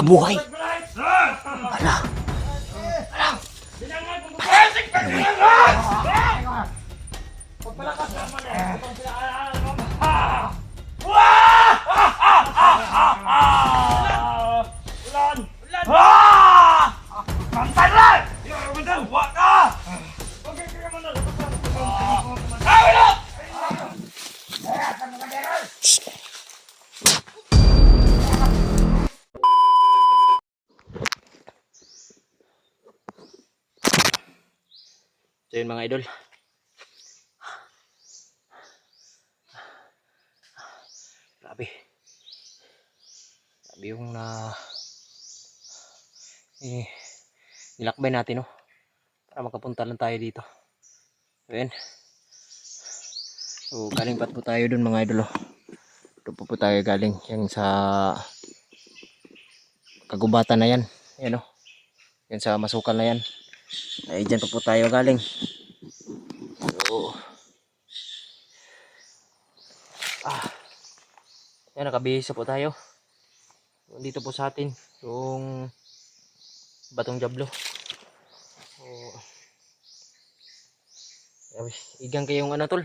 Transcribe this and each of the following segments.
Wala buhay. Wala. So yun mga idol. Grabe. Grabe yung nilakbay natin, no? Para makapunta lang tayo dito. So yun. So galing pa po tayo dun mga idol, oh. Doon po tayo galing yung sa kagubatan na yan. Yan, oh. Yan sa masukal na yan. Ay dyan po tayo galing. So yan, nakabihisa po tayo. Dito po sa atin yung Batong Diablo. So igang kayong ano tol,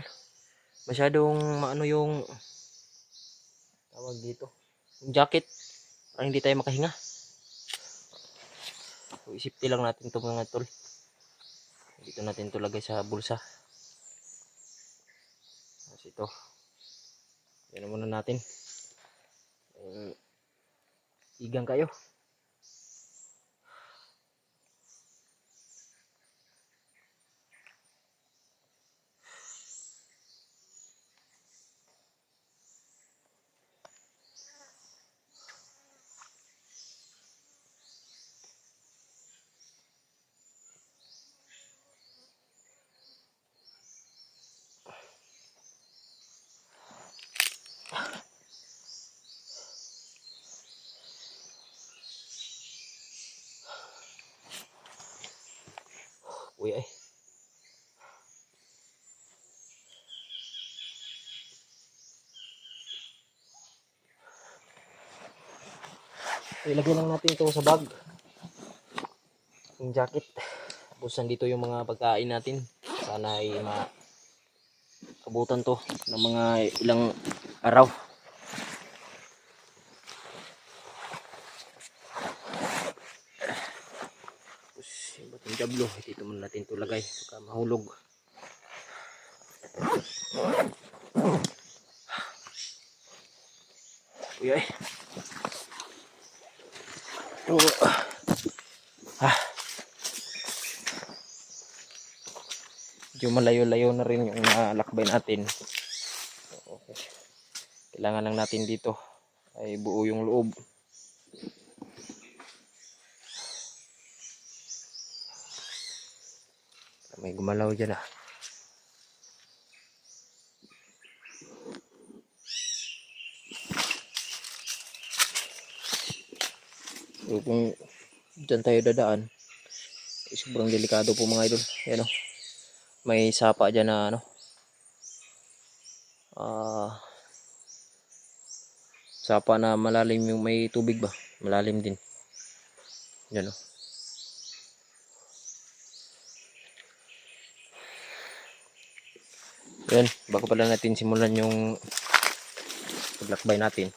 masyadong maano yung tawag dito, yung jacket, para hindi tayo makahinga. So isipti lang natin ito mga tol. Dito natin ito lagay sa bulsa. Tapos ito, yan muna natin. Igang kayo. Uy ay. Ilagay lang natin ito sa bag. Yung jacket. Tapos nandito yung mga pagkain natin. Sana ay makabutan to ng mga ilang araw. Tapos yung Batong Diablo, dito muna natin ito lagay. Baka mahulog. Uy ay. Medyo malayo-layo na rin yung nalakbay natin. Okay. Kailangan lang natin dito ay buo yung loob. May gumalaw dyan ah. So kung dyan tayo dadaan, sobrang delikado po mga idol. Ayan o. May sapa dyan na ano. Sapa na malalim yung may tubig ba. Malalim din. Yan o. Yan. Bago pala natin simulan yung paglakbay natin.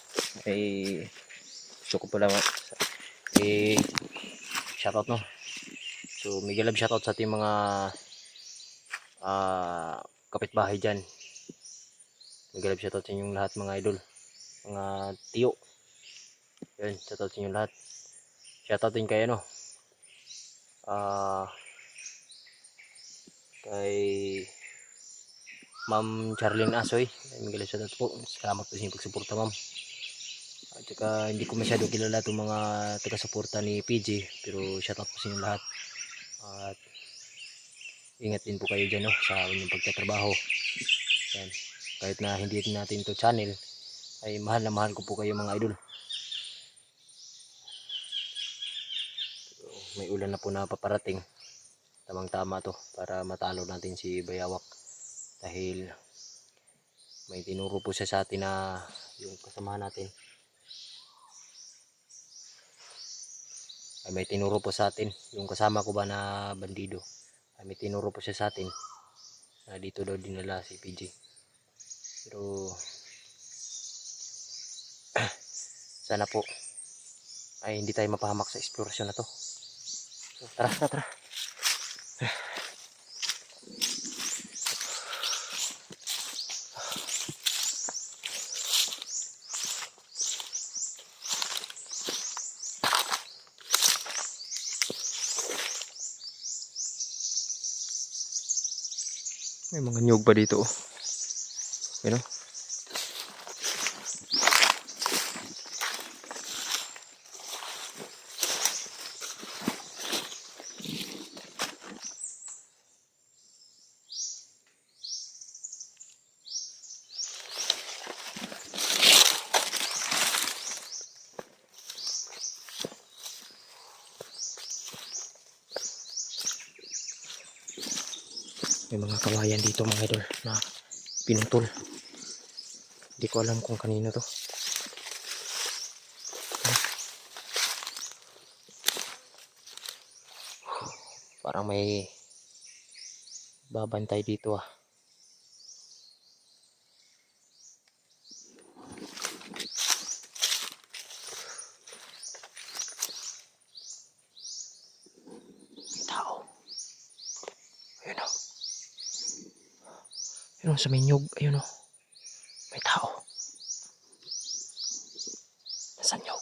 Ay gusto ko pala shoutout no. So mega love shoutout sa ating mga kapitbahay dyan. Mega love shoutout sa inyong lahat mga idol, mga tiyo. Yan, shoutout sa inyong lahat. Shoutout din kay ano, kay Ma'am Charlene Asoy. Mega love shoutout po. Salamat po sa inyong pagsuporta ma'am. At saka hindi ko masyado kilala itong mga taga-suporta ni PG, pero shoutout po sa inyong lahat. At ingat din po kayo dyan no, sa inyong pagtatrabaho. Yan. Kahit na hindi natin to channel, ay mahal na mahal ko po kayo mga idol. So, may ulan na po na paparating. Tamang tama to para matalo natin si Bayawak. Dahil may tinuro po siya sa atin na yung kasama natin ay may tinuro po sa atin. Yung kasama ko ba na bandido, ay may tinuro po siya sa atin na dito daw dinala si PJ. Pero sana po ay hindi tayo mapahamak sa eksplorasyon na to. So, tara, tara, tara. May mga nyug pa dito, oh. You know? May mga kawayan dito mga idol na pinutol. Hindi ko alam kung kanino to. Parang may babantay dito ah. May tao. Ayun o. Ayun o sa may nyug. Ayun o. May tao. Nasaan nyug?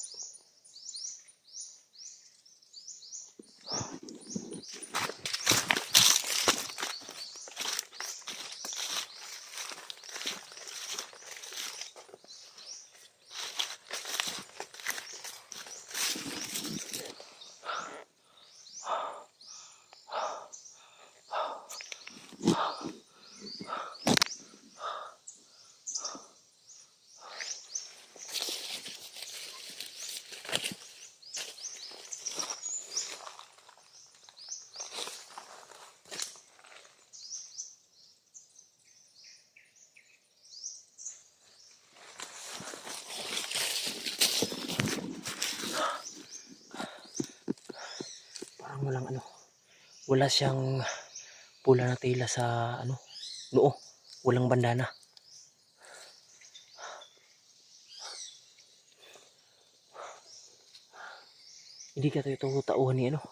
Parang walang ano. Wala siyang pula na tela sa ano, noo. Walang bandana. Hindi ka ito tauhan ni ano.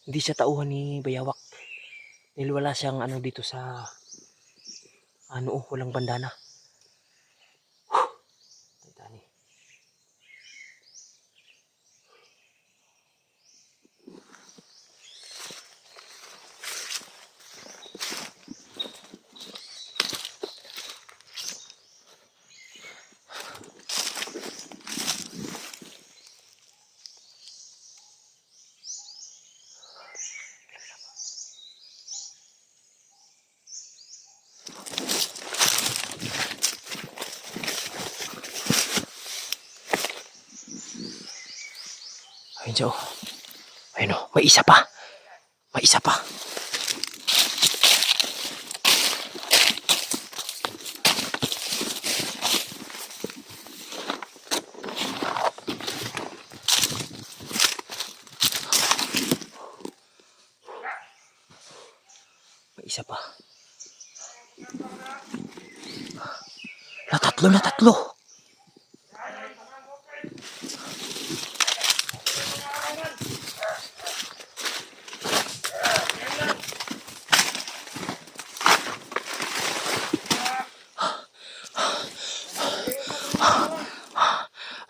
Hindi siya tauhan ni Bayawak. Dahil wala siyang ano dito sa ano, walang bandana. Tani. Ayun siya oh. Ayun oh, may isa pa. May isa pa. May isa pa. Na tatlo.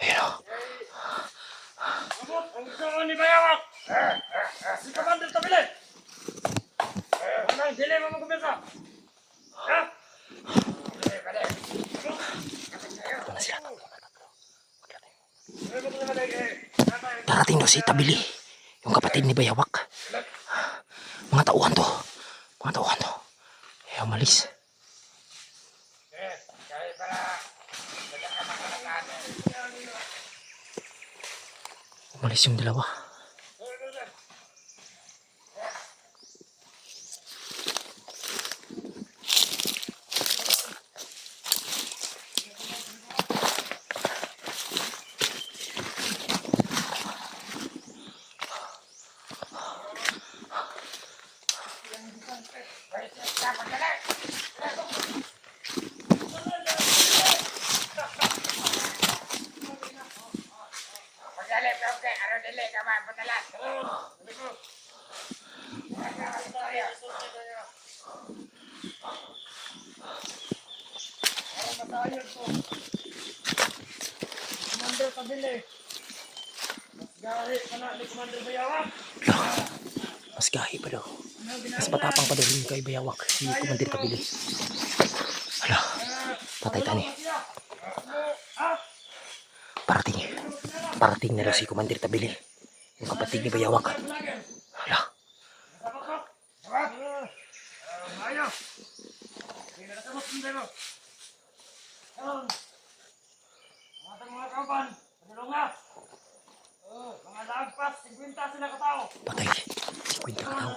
Ayun oh. Ang gusto ko ni Bayawak! Si Commander Tabile! Unang dili mo magkumisa! Ha? Ito na sila. Darating daw si Tabili. Yung kapatid ni Bayawak. Mga tauhan to. Mga tauhan to. Eh, umalis. Umalis yung dalawa. Gahi ka na ni Commander Bayawak. Mas gahi pa daw. Mas matapang pa daw yung kay Bayawak. Si Commander Tabili. Hala, patay tani. Parating. Parating na daw si Commander Tabili. Yung kapatid ni Bayawak. Hala. Ayaw. Hindi na natabot hindi mo. Mga kapan, padulong na. Mga lagpas, 50 sila katao. Patay. Si Quinta ka daw.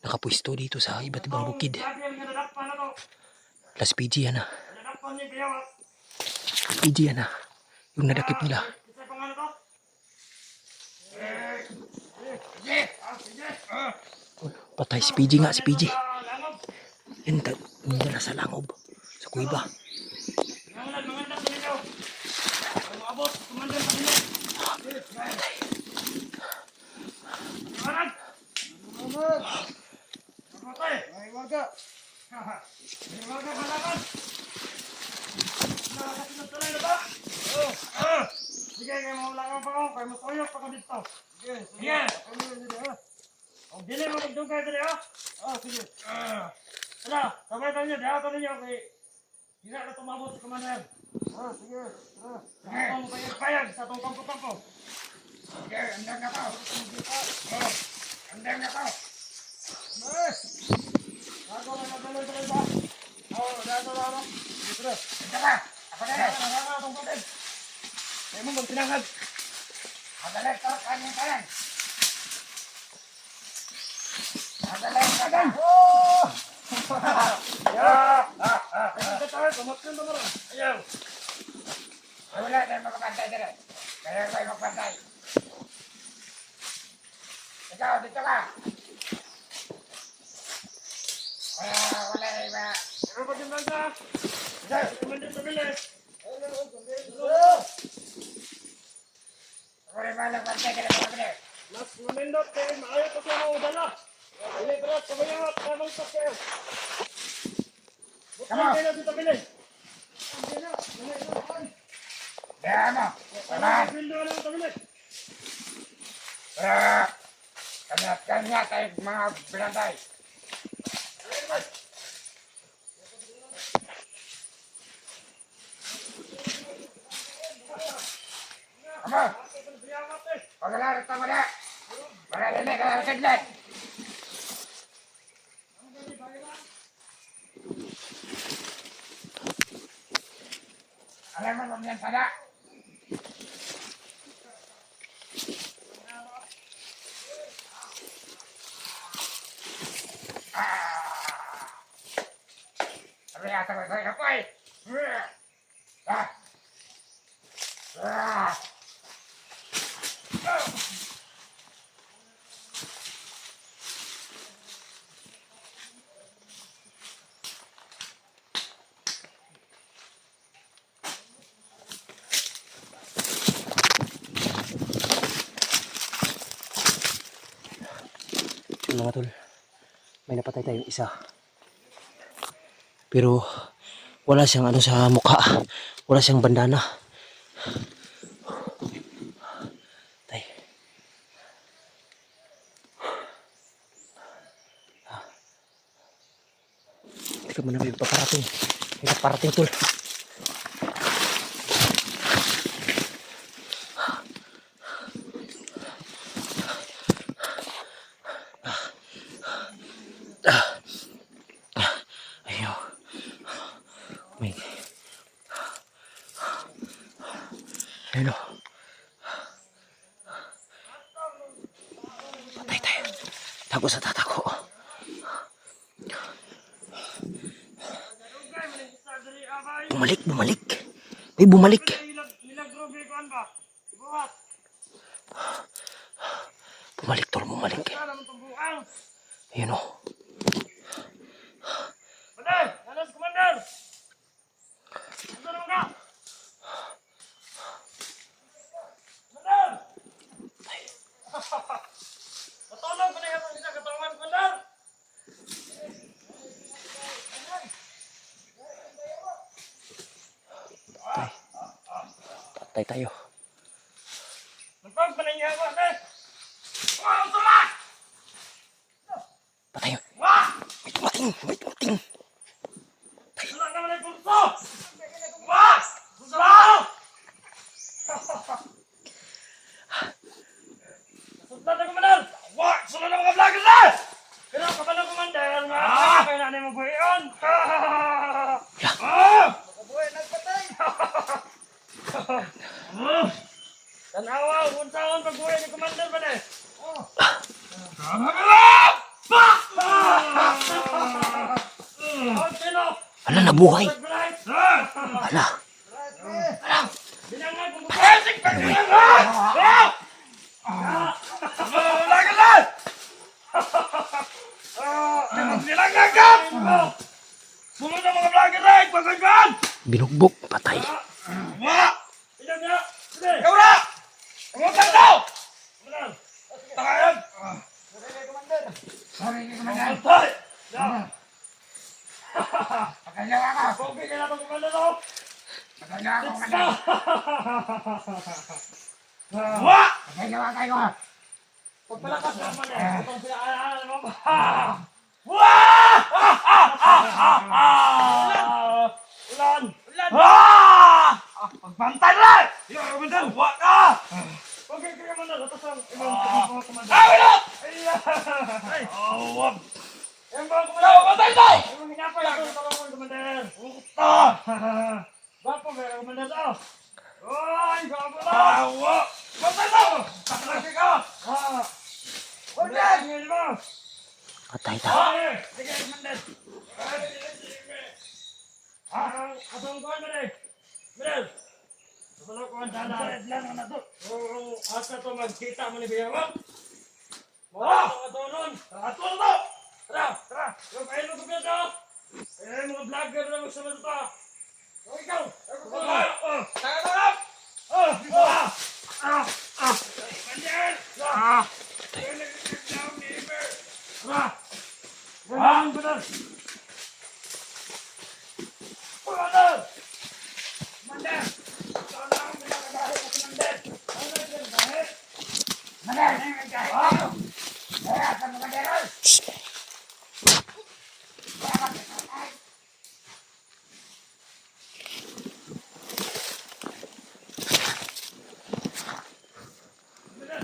Nakapwesto dito sa iba't ibang bukid. Las PG yan na. PG yan na. Yung nadakip nila. Patay si PG nga, si PG. Yan, nila sa langob. Sa kuiba. Sige, kayo maulangan pa ako. Kayo masuyok pa ko dito. Sige. Ang dili mo magdugay dali ha. Sige. Hala, sabay tayo niyo. Diha tayo niyo. Hindi na tumabot si Commander. Sige. Ang payag sa itong kampo-kampo. Sige, andang na ka. Andang na ka. Bago na nagdaloy-daloy ba? Dato na. Dito. Dito ka. Ako na rin. Nakaka itong kapatid. Kaya mo magtinangag. Magalit ka. Kanin ka yan. Magalit ka yan. Ito tayo. Kamatkan naman. Ayaw. Wala tayo magpantay dito. Kaya kayo magpantay. Ikaw, dito ka. Wala iba. Pero pag yung bangka. Ito, kumandin sa bilis. Wala ba nagpantay ka na sa bilis? Mas mamindot kayo. Maayo ko siya mga udala. Hindi ko lang kabayawat. Kaya mong sakyo. Bukang kayo na dito bilis. Hindi na. Kaya mo. Saman. Bindo na dito bilis. Kanya tayo mga bilantay. Apa? Paglalat tama na. Para din ka saglit. Alam mo yan sada. Sabi ata ko sa kapay. Mga tol, may napatay tayong isa. Pero wala siyang ano sa mukha. Wala siyang bandana. Tay. Hindi ka muna may paparating. May paparating tol. Ayaw. May. Ayun o. Patay tayo. Tago sa tatako. Bumalik, bumalik. May bumalik. Bumalik tol, bumalik. Ayun o. Commander! Ito naman ka! Commander! Matulog pa na yung isa katawan, Commander! Patay tayo. May dumating. Wala naman ang pulso! Wah! Susulaw! Nasugtan na, Commander! Wah! Sunod na mga vlogger na! Pero kapag na, Commander, kaya na mo buhay yun! Makabuhay, nagpatay! Tanawa, unsaon pagbuhay ni Commander ba na eh? Ala, nabuhay. Ala. Binugbog, patay. Pogi ka na itong Commander, no? Wah! Pagpalakas ka naman eh. Itong pinakaalaan mo. Wah! Ulan! Ulan! Pagbantay na! Yo, Commander! Wah ka! Pogi ka Commander. Ito sa ibang Commander. Ay! Wag! Yan ba, Commander? Pagbantay na! Yung hinapay ako sa mga Commander. Bapo ba, Commander to? Ay, bapo na! Pagbantay na! Takalaki ka! Huwag yan mo! Patay ta. Sige, Commander! Atong kuhan mo rin! Commander! Kapalok ko ang dadalit lang na to. Asa to magkita mo ni Biyawak? Ato nun! Ato na to! Tara! Tara! Yung kain mo Commander to! Eh, mga vlogger na magsunod to! O ikaw! Tagalog! Commander! Wala! Commander! Commander! Commander!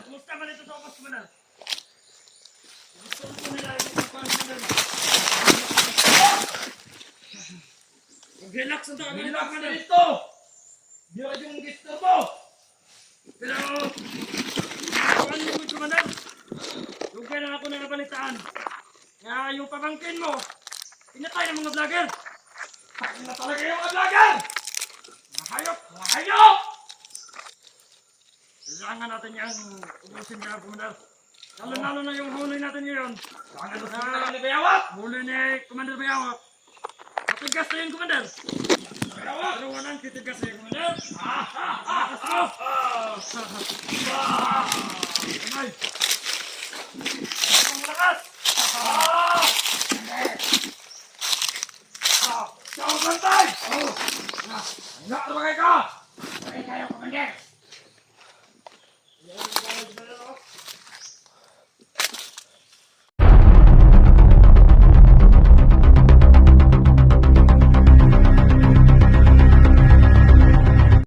Kumusta man ito sa opas, Commander? Gusto ko nila yung Commander. Mag-relax ang tayo. Relax na dito! Di ba yung gusto mo? Pero, ano yung Commander? Yung kailan ako nangabalitaan. Nga yung pamangkin mo, pinatay ng mga vlogger. Takin na talaga yung mga vlogger! Mga hayop! Mga hayop! Kailangan natin yung ubusin niya, Commander. Lalo na yung huli natin ngayon. Kailangan ni Bayawak! Huli ni Commander Bayawak. Matigas na yun, Commander. Bayawak! Pero walang titigas na yun, Commander. Kamay! Ang lakas! Ciao, bantay! Nga, lumagay ka! Lumagay kayo, Commander!